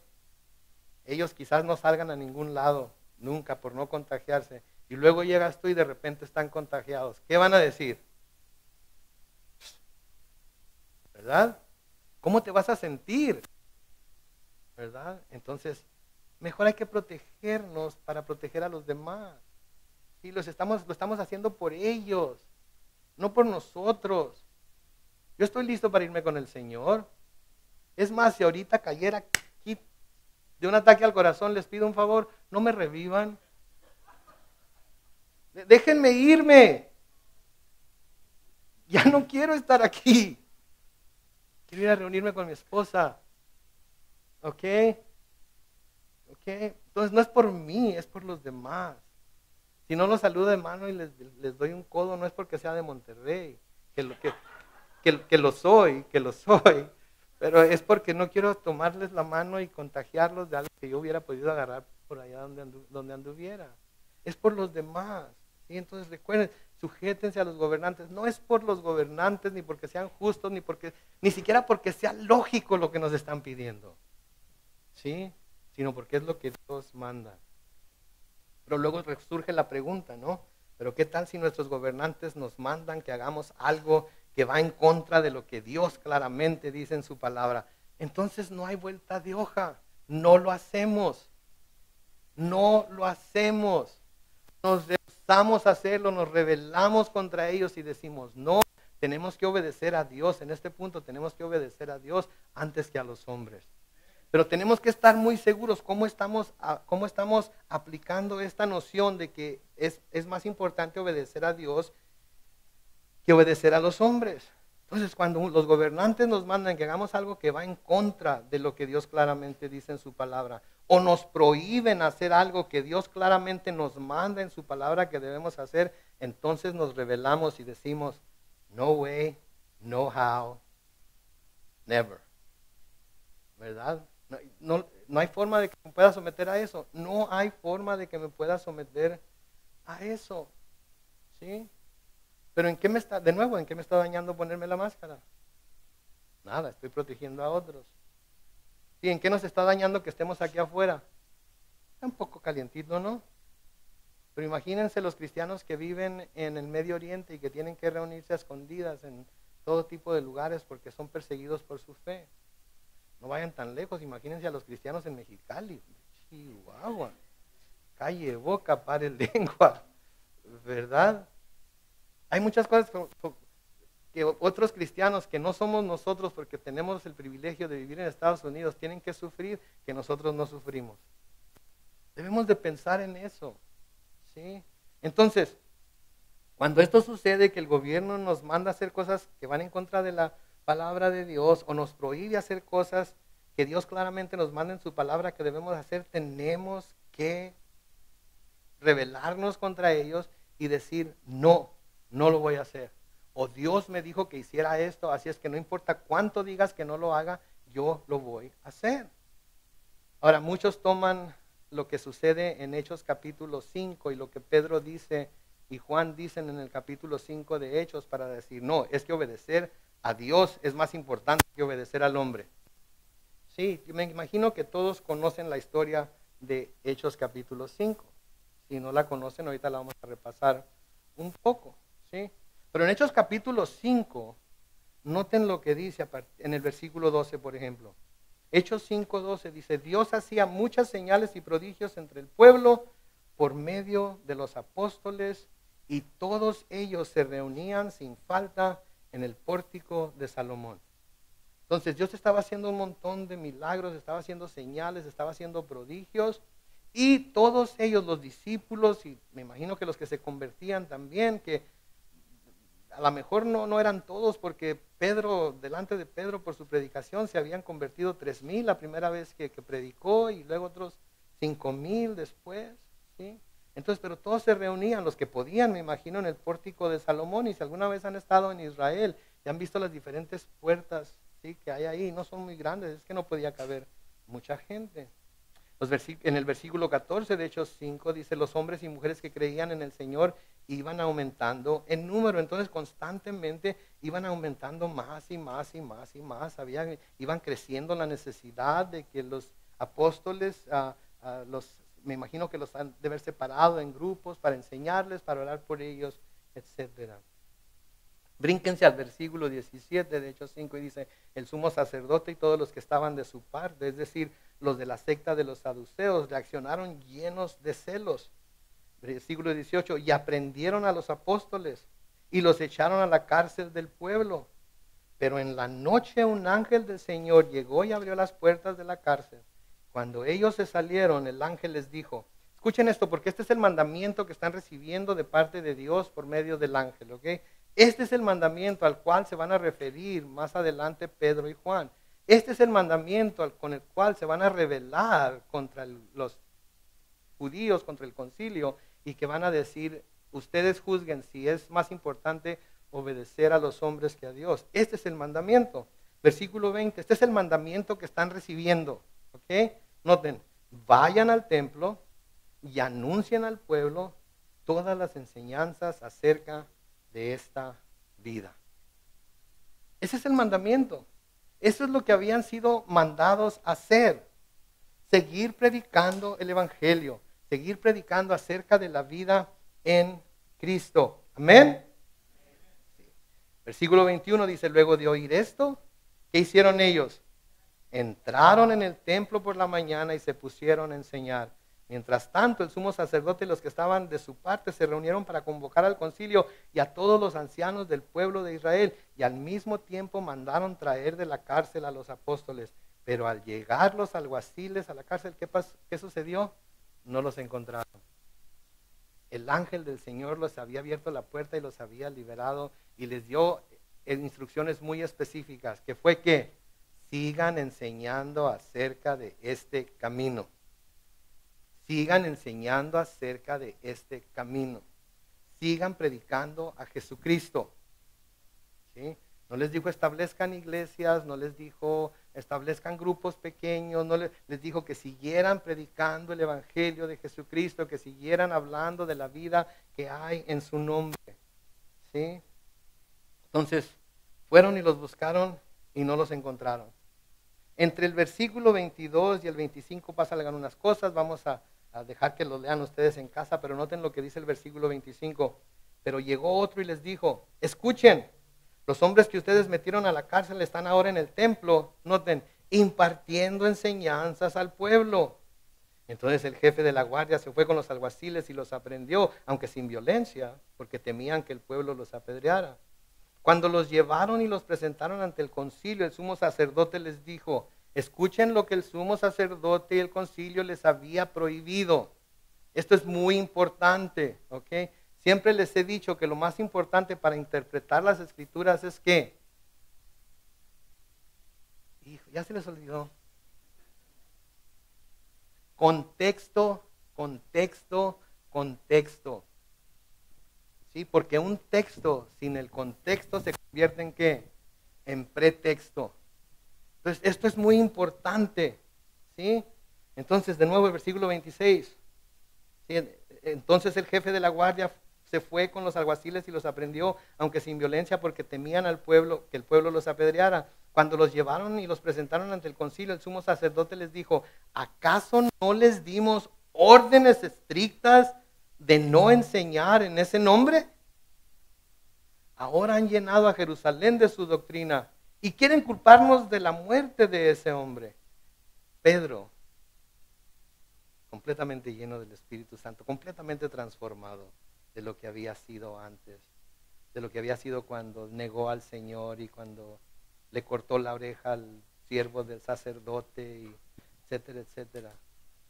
Ellos quizás no salgan a ningún lado, nunca, por no contagiarse. Y luego llegas tú y de repente están contagiados. ¿Qué van a decir? ¿Verdad? ¿Cómo te vas a sentir? ¿Verdad? Entonces, mejor hay que protegernos para proteger a los demás. Y lo estamos haciendo por ellos, no por nosotros. Yo estoy listo para irme con el Señor. Es más, si ahorita cayera aquí de un ataque al corazón, les pido un favor, no me revivan. Déjenme irme. Ya no quiero estar aquí. Quiero ir a reunirme con mi esposa. ¿Ok? Entonces no es por mí, es por los demás. Si no los saludo de mano y les doy un codo, no es porque sea de Monterrey, que lo soy, pero es porque no quiero tomarles la mano y contagiarlos de algo que yo hubiera podido agarrar por allá donde anduviera. Es por los demás. ¿Sí? Entonces recuerden, sujétense a los gobernantes. No es por los gobernantes, ni porque sean justos, ni siquiera porque sea lógico lo que nos están pidiendo. ¿Sí? Sino porque es lo que Dios manda. Pero luego surge la pregunta, ¿no? Pero ¿qué tal si nuestros gobernantes nos mandan que hagamos algo que va en contra de lo que Dios claramente dice en su palabra? Entonces no hay vuelta de hoja. No lo hacemos. No lo hacemos. Nos rehusamos a hacerlo, nos rebelamos contra ellos y decimos, no, tenemos que obedecer a Dios. En este punto tenemos que obedecer a Dios antes que a los hombres. Pero tenemos que estar muy seguros cómo estamos aplicando esta noción de que es más importante obedecer a Dios que obedecer a los hombres. Entonces, cuando los gobernantes nos mandan que hagamos algo que va en contra de lo que Dios claramente dice en su palabra, o nos prohíben hacer algo que Dios claramente nos manda en su palabra que debemos hacer, entonces nos rebelamos y decimos, no way, no how, never. ¿verdad? No hay forma de que me pueda someter a eso. No hay forma de que me pueda someter a eso. ¿Sí? Pero ¿en qué me está, de nuevo, en qué me está dañando ponerme la máscara? Nada, estoy protegiendo a otros. ¿Y en qué nos está dañando que estemos aquí afuera? Está un poco calientito, ¿no? Pero imagínense los cristianos que viven en el Medio Oriente y que tienen que reunirse a escondidas en todo tipo de lugares porque son perseguidos por su fe. No vayan tan lejos, imagínense a los cristianos en Mexicali, Chihuahua, calle, boca, pare lengua, ¿verdad? Hay muchas cosas que otros cristianos que no somos nosotros porque tenemos el privilegio de vivir en Estados Unidos tienen que sufrir que nosotros no sufrimos. Debemos de pensar en eso, ¿sí? Entonces, cuando esto sucede, que el gobierno nos manda a hacer cosas que van en contra de la palabra de Dios o nos prohíbe hacer cosas que Dios claramente nos manda en su palabra que debemos hacer, tenemos que rebelarnos contra ellos y decir, no, no lo voy a hacer. O Dios me dijo que hiciera esto, así es que no importa cuánto digas que no lo haga, yo lo voy a hacer. Ahora, muchos toman lo que sucede en Hechos capítulo 5 y lo que Pedro dice y Juan dicen en el capítulo 5 de Hechos para decir, no, es que obedecer a Dios es más importante que obedecer al hombre. Sí, me imagino que todos conocen la historia de Hechos capítulo 5. Si no la conocen, ahorita la vamos a repasar un poco, ¿sí? Pero en Hechos capítulo 5, noten lo que dice en el versículo 12, por ejemplo. Hechos 5:12 dice, Dios hacía muchas señales y prodigios entre el pueblo por medio de los apóstoles y todos ellos se reunían sin falta en el pórtico de Salomón. Entonces Dios estaba haciendo un montón de milagros, estaba haciendo señales, estaba haciendo prodigios y todos ellos, los discípulos y me imagino que los que se convertían también, que a lo mejor no eran todos porque Pedro, delante de Pedro por su predicación se habían convertido 3,000 la primera vez que predicó y luego otros 5,000 después, ¿sí? Entonces, pero todos se reunían, los que podían, me imagino, en el pórtico de Salomón y si alguna vez han estado en Israel y han visto las diferentes puertas, ¿sí?, que hay ahí, no son muy grandes, es que no podía caber mucha gente. En el versículo 14 de Hechos 5 dice, los hombres y mujeres que creían en el Señor iban aumentando en número, entonces constantemente iban aumentando más y más y más y más, iban creciendo la necesidad de que los apóstoles, me imagino que los han de haber separado en grupos para enseñarles, para orar por ellos, etcétera. Brínquense al versículo 17 de Hechos 5 y dice, el sumo sacerdote y todos los que estaban de su parte, es decir, los de la secta de los saduceos, reaccionaron llenos de celos. Versículo 18, y aprendieron a los apóstoles y los echaron a la cárcel del pueblo. Pero en la noche un ángel del Señor llegó y abrió las puertas de la cárcel. Cuando ellos se salieron, el ángel les dijo, escuchen esto porque este es el mandamiento que están recibiendo de parte de Dios por medio del ángel, ¿ok? Este es el mandamiento al cual se van a referir más adelante Pedro y Juan. Este es el mandamiento con el cual se van a rebelar contra los judíos, contra el concilio, y que van a decir, ustedes juzguen si es más importante obedecer a los hombres que a Dios. Este es el mandamiento. Versículo 20, este es el mandamiento que están recibiendo. ¿Ok? Noten, vayan al templo y anuncien al pueblo todas las enseñanzas acerca de esta vida. Ese es el mandamiento. Eso es lo que habían sido mandados a hacer. Seguir predicando el evangelio. Seguir predicando acerca de la vida en Cristo. Amén. Sí. Versículo 21 dice, luego de oír esto, ¿qué hicieron ellos? Entraron en el templo por la mañana y se pusieron a enseñar. Mientras tanto, el sumo sacerdote y los que estaban de su parte se reunieron para convocar al concilio y a todos los ancianos del pueblo de Israel, y al mismo tiempo mandaron traer de la cárcel a los apóstoles. Pero al llegar los alguaciles a la cárcel, ¿qué sucedió? No los encontraron. El ángel del Señor los había abierto la puerta y los había liberado y les dio instrucciones muy específicas, que fue que sigan enseñando acerca de este camino. Sigan enseñando acerca de este camino. Sigan predicando a Jesucristo. ¿Sí? No les dijo establezcan iglesias, no les dijo establezcan grupos pequeños, no les dijo que siguieran predicando el evangelio de Jesucristo, que siguieran hablando de la vida que hay en su nombre. ¿Sí? Entonces, fueron y los buscaron y no los encontraron. Entre el versículo 22 y el 25 pasan algunas cosas, vamos a dejar que lo lean ustedes en casa, pero noten lo que dice el versículo 25. Pero llegó otro y les dijo, escuchen, los hombres que ustedes metieron a la cárcel están ahora en el templo, noten, impartiendo enseñanzas al pueblo. Entonces el jefe de la guardia se fue con los alguaciles y los aprendió, aunque sin violencia, porque temían que el pueblo los apedreara. Cuando los llevaron y los presentaron ante el concilio, el sumo sacerdote les dijo, escuchen lo que el sumo sacerdote y el concilio les había prohibido. Esto es muy importante, ¿ok? Siempre les he dicho que lo más importante para interpretar las escrituras es que, hijo, ya se les olvidó. Contexto, contexto, contexto. ¿Sí? Porque un texto sin el contexto se convierte en ¿qué? En pretexto. Entonces, esto es muy importante. ¿Sí? Entonces, de nuevo el versículo 26. ¿Sí? Entonces el jefe de la guardia se fue con los alguaciles y los aprendió, aunque sin violencia, porque temían al pueblo, que el pueblo los apedreara. Cuando los llevaron y los presentaron ante el concilio, el sumo sacerdote les dijo, ¿acaso no les dimos órdenes estrictas de no enseñar en ese nombre? Ahora han llenado a Jerusalén de su doctrina y quieren culparnos de la muerte de ese hombre. Pedro, completamente lleno del Espíritu Santo, completamente transformado de lo que había sido antes, de lo que había sido cuando negó al Señor y cuando le cortó la oreja al siervo del sacerdote, y etcétera, etcétera.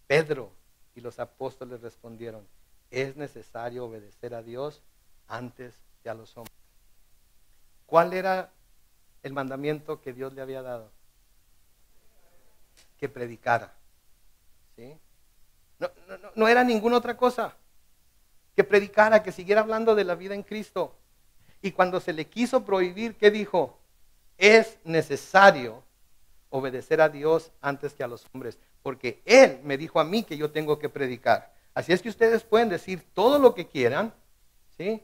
Pedro y los apóstoles respondieron, es necesario obedecer a Dios antes que a los hombres. ¿Cuál era el mandamiento que Dios le había dado? Que predicara. ¿Sí? No era ninguna otra cosa. Que predicara, que siguiera hablando de la vida en Cristo. Y cuando se le quiso prohibir, ¿qué dijo? Es necesario obedecer a Dios antes que a los hombres, porque Él me dijo a mí que yo tengo que predicar. Así es que ustedes pueden decir todo lo que quieran, ¿sí?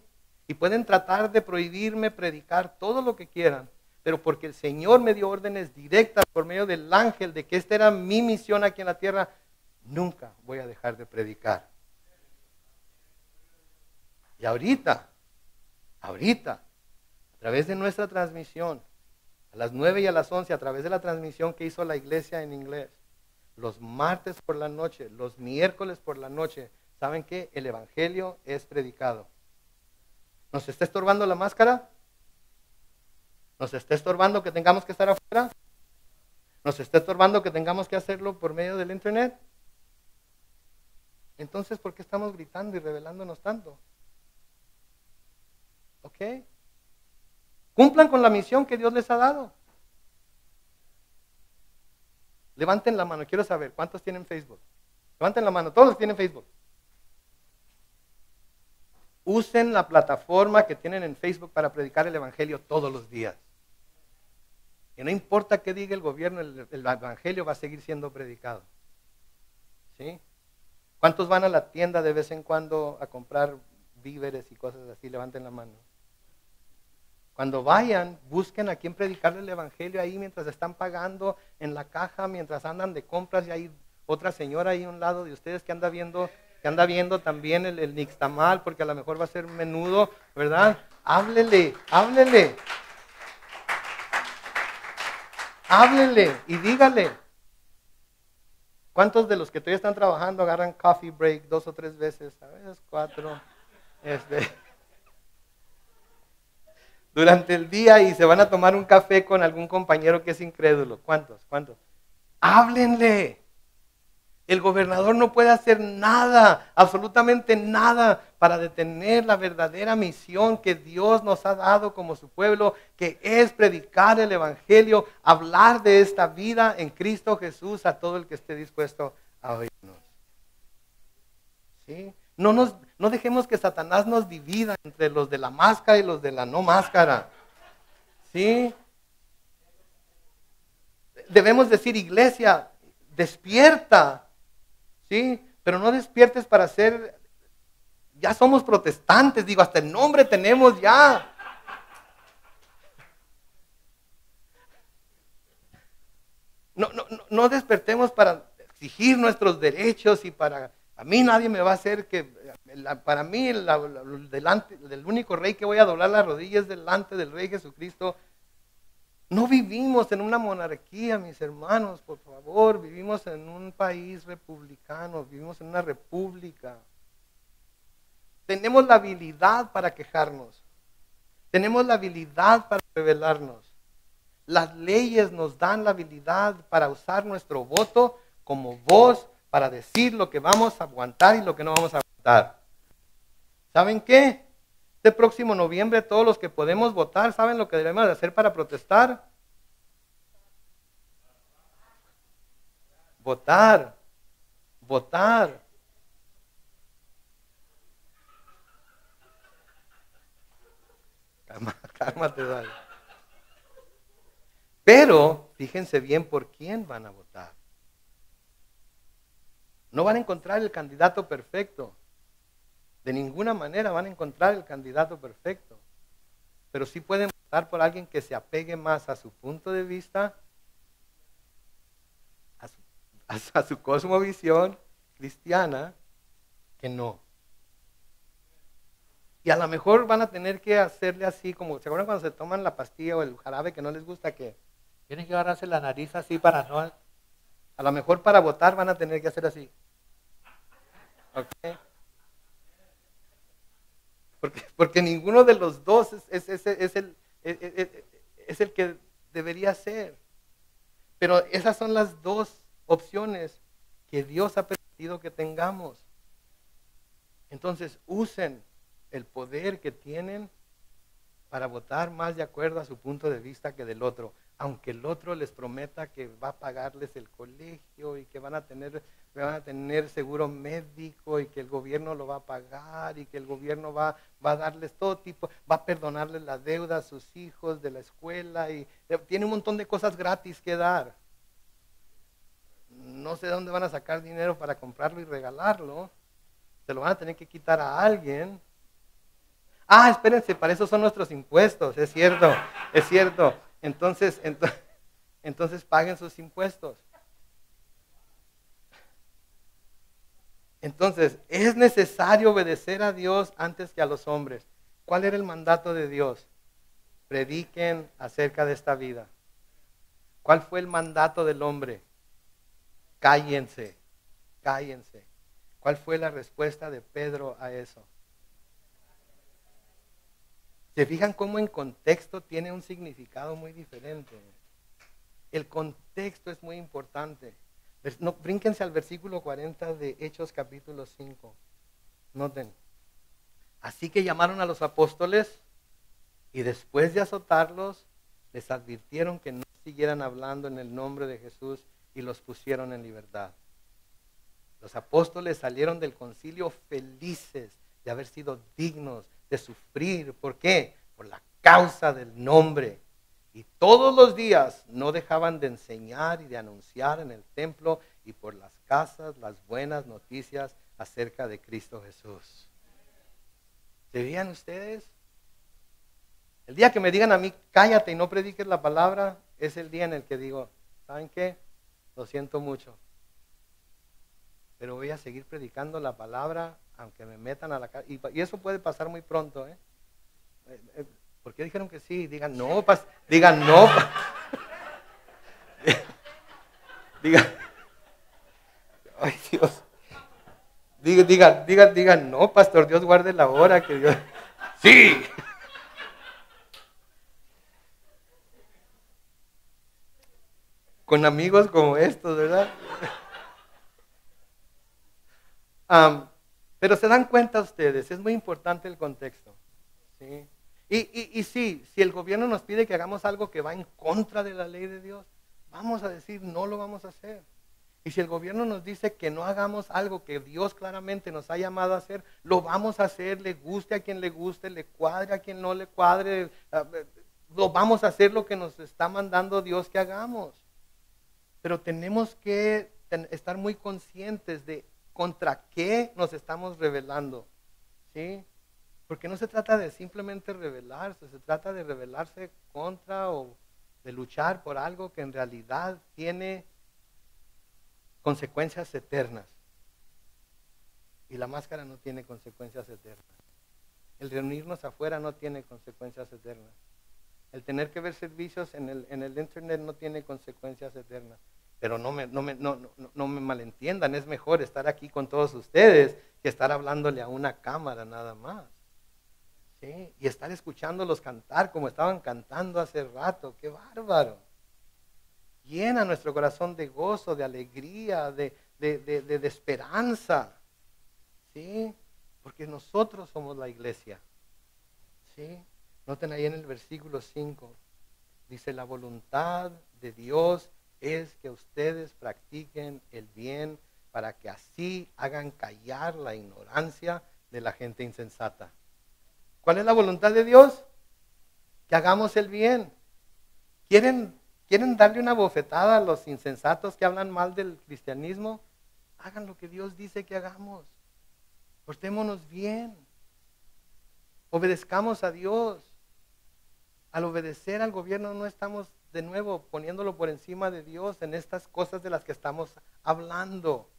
Y pueden tratar de prohibirme predicar todo lo que quieran, pero porque el Señor me dio órdenes directas por medio del ángel de que esta era mi misión aquí en la tierra, nunca voy a dejar de predicar. Y ahorita, a través de nuestra transmisión, a las 9 y a las 11, a través de la transmisión que hizo la iglesia en inglés, los martes por la noche, los miércoles por la noche, ¿saben qué? El evangelio es predicado. ¿Nos está estorbando la máscara? ¿Nos está estorbando que tengamos que estar afuera? ¿Nos está estorbando que tengamos que hacerlo por medio del internet? Entonces, ¿por qué estamos gritando y rebelándonos tanto? ¿Ok? Cumplan con la misión que Dios les ha dado. Levanten la mano, quiero saber, ¿cuántos tienen Facebook? Levanten la mano, todos tienen Facebook. Usen la plataforma que tienen en Facebook para predicar el evangelio todos los días. Y no importa qué diga el gobierno, el evangelio va a seguir siendo predicado. ¿Sí? ¿Cuántos van a la tienda de vez en cuando a comprar víveres y cosas así? Levanten la mano. Cuando vayan, busquen a quién predicarle el evangelio ahí mientras están pagando en la caja, mientras andan de compras, y hay otra señora ahí a un lado de ustedes que anda viendo también el nixtamal, porque a lo mejor va a ser menudo, ¿verdad? Háblele y dígale. ¿Cuántos de los que todavía están trabajando agarran coffee break 2 o 3 veces? A veces 4. Durante el día, y se van a tomar un café con algún compañero que es incrédulo. ¿Cuántos? Háblenle. El gobernador no puede hacer nada, absolutamente nada, para detener la verdadera misión que Dios nos ha dado como su pueblo, que es predicar el evangelio, hablar de esta vida en Cristo Jesús a todo el que esté dispuesto a oírnos. ¿Sí? No dejemos que Satanás nos divida entre los de la máscara y los de la no máscara. ¿Sí? Debemos decir, iglesia, despierta, ¿sí? Pero no despiertes para ser, ya somos protestantes, digo, hasta el nombre tenemos ya. No despertemos para exigir nuestros derechos y para, a mí nadie me va a hacer que, para mí delante del único rey que voy a doblar las rodillas delante del Rey Jesucristo. No vivimos en una monarquía, mis hermanos, por favor, vivimos en un país republicano, vivimos en una república. Tenemos la habilidad para quejarnos, tenemos la habilidad para rebelarnos. Las leyes nos dan la habilidad para usar nuestro voto como voz para decir lo que vamos a aguantar y lo que no vamos a aguantar. ¿Saben qué? Este próximo noviembre todos los que podemos votar, ¿saben lo que debemos de hacer para protestar? Votar. Votar. Cálmate, dale. Pero fíjense bien por quién van a votar. No van a encontrar el candidato perfecto. De ninguna manera van a encontrar el candidato perfecto. Pero sí pueden votar por alguien que se apegue más a su punto de vista, a su cosmovisión cristiana, que no. Y a lo mejor van a tener que hacerle así, como, ¿se acuerdan cuando se toman la pastilla o el jarabe que no les gusta? Que tienen que agarrarse la nariz así para no... A lo mejor para votar van a tener que hacer así. ¿Ok? Porque ninguno de los dos es el que debería ser. Pero esas son las dos opciones que Dios ha permitido que tengamos. Entonces, usen el poder que tienen para votar más de acuerdo a su punto de vista que del otro. Aunque el otro les prometa que va a pagarles el colegio y que van a tener seguro médico y que el gobierno lo va a pagar y que el gobierno va a darles todo tipo, va a perdonarles la deuda a sus hijos de la escuela y tiene un montón de cosas gratis que dar. No sé de dónde van a sacar dinero para comprarlo y regalarlo. Se lo van a tener que quitar a alguien. Ah, espérense, para eso son nuestros impuestos, es cierto, es cierto. Entonces paguen sus impuestos. Entonces, es necesario obedecer a Dios antes que a los hombres. ¿Cuál era el mandato de Dios? Prediquen acerca de esta vida. ¿Cuál fue el mandato del hombre? Cállense, cállense. ¿Cuál fue la respuesta de Pedro a eso? ¿Se fijan cómo en contexto tiene un significado muy diferente? El contexto es muy importante. No, brínquense al versículo 40 de Hechos capítulo 5. Noten. Así que llamaron a los apóstoles y después de azotarlos, les advirtieron que no siguieran hablando en el nombre de Jesús y los pusieron en libertad. Los apóstoles salieron del concilio felices de haber sido dignos de sufrir. ¿Por qué? Por la causa del nombre. Y todos los días no dejaban de enseñar y de anunciar en el templo y por las casas las buenas noticias acerca de Cristo Jesús. ¿Se veían ustedes? El día que me digan a mí, cállate y no prediques la palabra, es el día en el que digo, ¿saben qué? Lo siento mucho. Pero voy a seguir predicando la palabra aunque me metan a la cárcel. Y eso puede pasar muy pronto, ¿eh? ¿Por qué dijeron que sí? Digan no, digan no. Digan, ay Dios. Digan no, pastor, Dios guarde la hora que Dios. Sí. Con amigos como estos, ¿verdad? Pero se dan cuenta ustedes, es muy importante el contexto. ¿Sí? Y sí, si el gobierno nos pide que hagamos algo que va en contra de la ley de Dios, vamos a decir no lo vamos a hacer. Y si el gobierno nos dice que no hagamos algo que Dios claramente nos ha llamado a hacer, lo vamos a hacer, le guste a quien le guste, le cuadre a quien no le cuadre, lo vamos a hacer lo que nos está mandando Dios que hagamos. Pero tenemos que estar muy conscientes de contra qué nos estamos rebelando, ¿sí? Porque no se trata de simplemente rebelarse, se trata de rebelarse contra o de luchar por algo que en realidad tiene consecuencias eternas. Y la máscara no tiene consecuencias eternas. El reunirnos afuera no tiene consecuencias eternas. El tener que ver servicios en el internet no tiene consecuencias eternas. Pero no me malentiendan, es mejor estar aquí con todos ustedes que estar hablándole a una cámara nada más. ¿Sí? Y estar escuchándolos cantar como estaban cantando hace rato, qué bárbaro. Llena nuestro corazón de gozo, de alegría, de esperanza. ¿Sí? Porque nosotros somos la iglesia. ¿Sí? Noten ahí en el versículo 5, dice, la voluntad de Dios es que ustedes practiquen el bien para que así hagan callar la ignorancia de la gente insensata. ¿Cuál es la voluntad de Dios? Que hagamos el bien. ¿Quieren darle una bofetada a los insensatos que hablan mal del cristianismo? Hagan lo que Dios dice que hagamos. Portémonos bien. Obedezcamos a Dios. Al obedecer al gobierno no estamos de nuevo poniéndolo por encima de Dios en estas cosas de las que estamos hablando.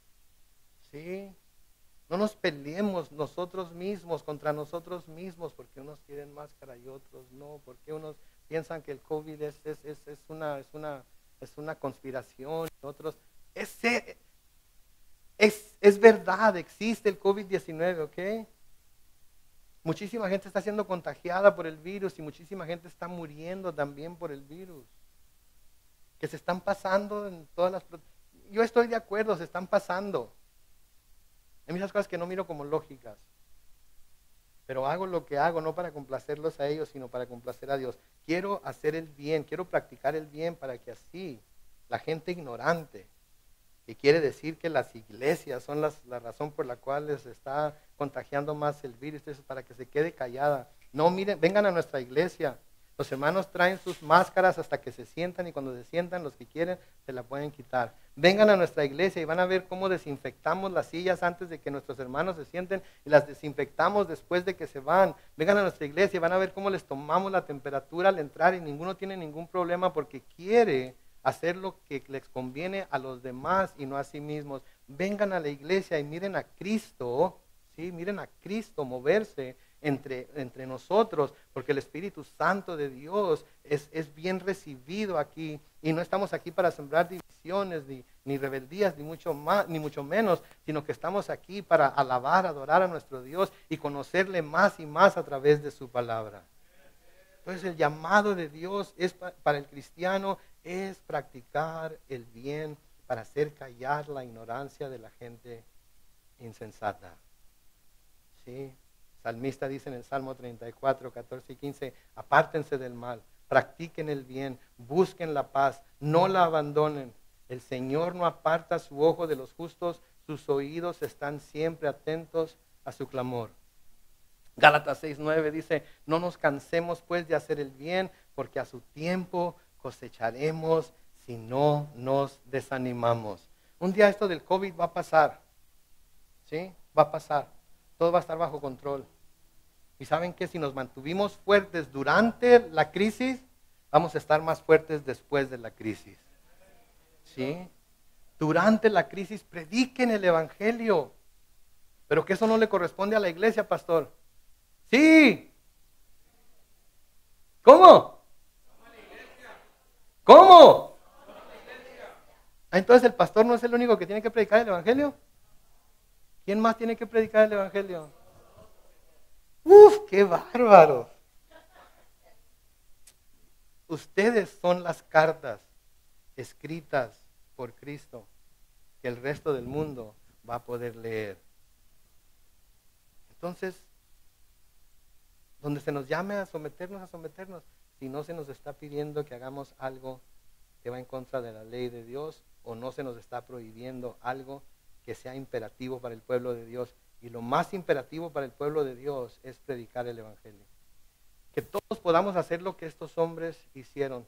¿Sí? No nos peleemos nosotros mismos contra nosotros mismos porque unos quieren máscara y otros no, porque unos piensan que el COVID es una conspiración y otros es verdad, existe el COVID-19, ¿ok? Muchísima gente está siendo contagiada por el virus y muchísima gente está muriendo también por el virus. Que se están pasando en todas las... Yo estoy de acuerdo, se están pasando. Hay muchas cosas que no miro como lógicas. Pero hago lo que hago no para complacerlos a ellos, sino para complacer a Dios. Quiero hacer el bien, quiero practicar el bien para que así la gente ignorante, que quiere decir que las iglesias son la razón por la cual se está contagiando más el virus, entonces para que se quede callada. No, miren, vengan a nuestra iglesia. Los hermanos traen sus máscaras hasta que se sientan y cuando se sientan los que quieren se la pueden quitar. Vengan a nuestra iglesia y van a ver cómo desinfectamos las sillas antes de que nuestros hermanos se sienten y las desinfectamos después de que se van. Vengan a nuestra iglesia y van a ver cómo les tomamos la temperatura al entrar y ninguno tiene ningún problema porque quiere hacer lo que les conviene a los demás y no a sí mismos. Vengan a la iglesia y miren a Cristo, ¿sí? Miren a Cristo moverse entre nosotros, porque el Espíritu Santo de Dios es bien recibido aquí y no estamos aquí para sembrar divisiones ni rebeldías, ni mucho más, ni mucho menos, sino que estamos aquí para alabar, adorar a nuestro Dios y conocerle más y más a través de su palabra. Entonces el llamado de Dios es para el cristiano es practicar el bien para hacer callar la ignorancia de la gente insensata. ¿Sí? El salmista dice en el Salmo 34, 14 y 15, apártense del mal, practiquen el bien, busquen la paz, no la abandonen. El Señor no aparta su ojo de los justos, sus oídos están siempre atentos a su clamor. Gálatas 6:9 dice, no nos cansemos pues de hacer el bien, porque a su tiempo cosecharemos si no nos desanimamos. Un día esto del COVID va a pasar, ¿sí? Va a pasar, todo va a estar bajo control. Y saben que si nos mantuvimos fuertes durante la crisis, vamos a estar más fuertes después de la crisis, ¿sí? Durante la crisis prediquen el evangelio, pero que eso no le corresponde a la iglesia, pastor. Sí. ¿Cómo? ¿Cómo? Entonces el pastor no es el único que tiene que predicar el evangelio. ¿Quién más tiene que predicar el evangelio? ¡Uf, qué bárbaro! Ustedes son las cartas escritas por Cristo que el resto del mundo va a poder leer. Entonces, donde se nos llame a someternos, si no se nos está pidiendo que hagamos algo que va en contra de la ley de Dios o no se nos está prohibiendo algo que sea imperativo para el pueblo de Dios. Y lo más imperativo para el pueblo de Dios es predicar el evangelio. Que todos podamos hacer lo que estos hombres hicieron,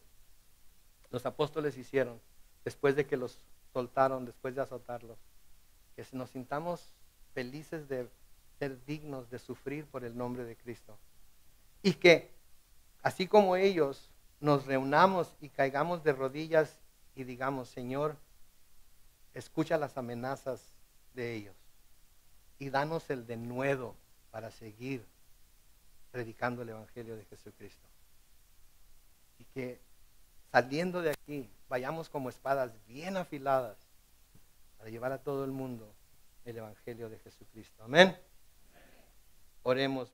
los apóstoles hicieron. después de que los soltaron, después de azotarlos. Que nos sintamos felices de ser dignos de sufrir por el nombre de Cristo. Y que, así como ellos, nos reunamos y caigamos de rodillas y digamos, Señor, escucha las amenazas de ellos y danos el denuedo para seguir predicando el Evangelio de Jesucristo. Y que saliendo de aquí vayamos como espadas bien afiladas para llevar a todo el mundo el Evangelio de Jesucristo. Amén. Oremos.